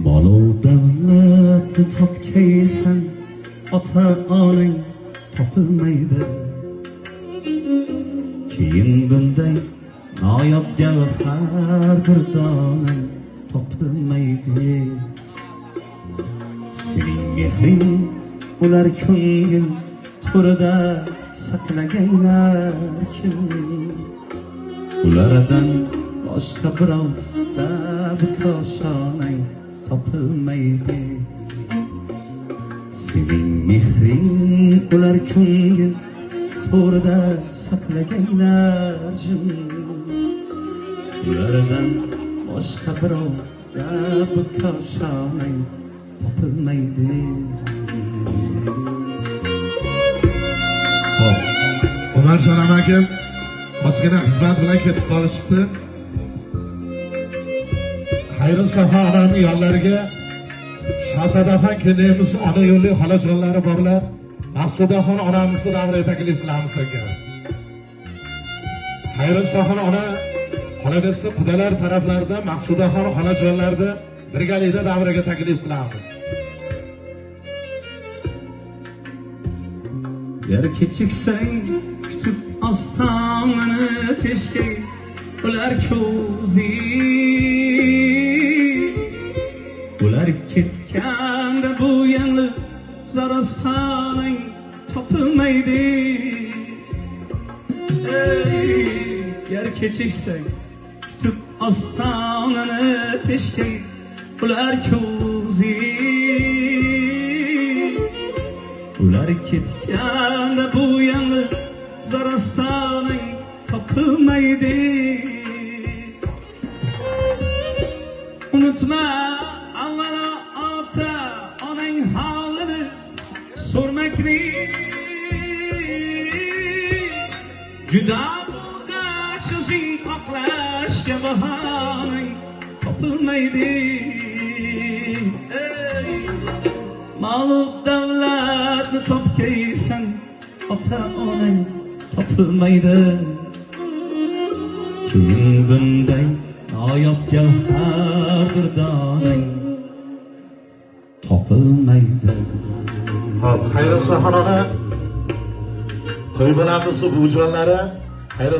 Molu davlatni topkaysan, ota-onang topilmaydi. Keyin bunday noyob gavhar bir donang topilmaydi. Sening mehring ular ko'ngil to'rida saqlaganlar kim? Ulardan boshqa birov bir koshonang topilmaydi. Sening mehring ular ko'ngil to'rida saqlaganlar kim? Ulardan boshqa birov bir koshonang topilmaydi. Umarjon amakim ozgina xizmat bilan ketib qolishibdi. Xayri Safa onamning yollariga Shahzodaxon kelamiz, ona yo'lli xolajonlari borlar. Maqsudaxon onamizni davraga taklif qilamiz aka. Xayri Safa ona qolaversa qudalar taraflarida Maqsudaxon xolajonlarni birgalikda davraga taklif qilamiz. Yer kechiksang kutib ostonani teshkay ular ko'zi. Ular ketganda bu yangi zarostonang topilmaydi. Yer kechiksang kutib ostonani teshkay ular ko'zi. Ular ketganda bu yangi zarostonang topilmaydi. Unutma avvalo ota onang holini so'rmakni. Juda bo'lgach o'zing oqlashga bahonang topilmaydi. Molu davlatni topkaysan, ota-onang topilmaydi. Keyin bunday noyob gavhardir donang topilmaydi. Hop, Xayri Safa ona to'y bilan bu jonlari Xayri